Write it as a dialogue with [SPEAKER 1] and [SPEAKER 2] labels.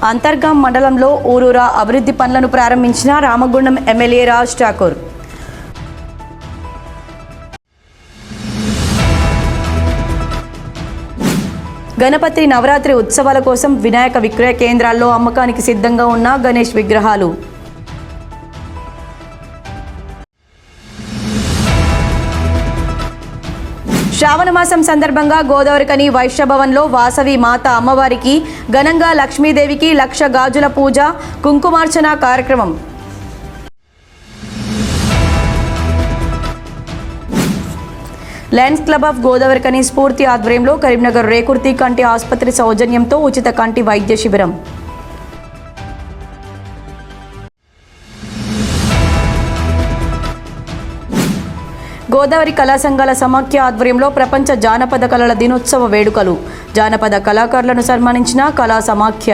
[SPEAKER 1] అంతర్గాం మండలంలో ఊరూరా అభివృద్ధి పనులను ప్రారంభించిన రామగుండం ఎమ్మెల్యే రాజ్ ఠాకూర్. గణపతి నవరాత్రి ఉత్సవాల కోసం వినాయక విక్రయ కేంద్రాల్లో అమ్మకానికి సిద్ధంగా ఉన్న గణేష్ విగ్రహాలు. శ్రావణ మాసం సందర్భంగా గోదావరికని వైశ్యభవన్లో వాసవి మాత అమ్మవారికి ఘనంగా లక్ష్మీదేవికి 1,00,000 గాజుల పూజ, కుంకుమార్చన కార్యక్రమం. లయన్స్ క్లబ్ ఆఫ్ గోదావరికని స్ఫూర్తి ఆధ్వర్యంలో కరీంనగర్ రేకుర్తి కంటి ఆసుపత్రి సౌజన్యంతో ఉచిత కంటి వైద్య శిబిరం. గోదావరి కళా సంఘాల సమాఖ్య ఆధ్వర్యంలో ప్రపంచ జానపద కళల దినోత్సవ వేడుకలు. జానపద కళాకారులను సన్మానించిన కళా సమాఖ్య.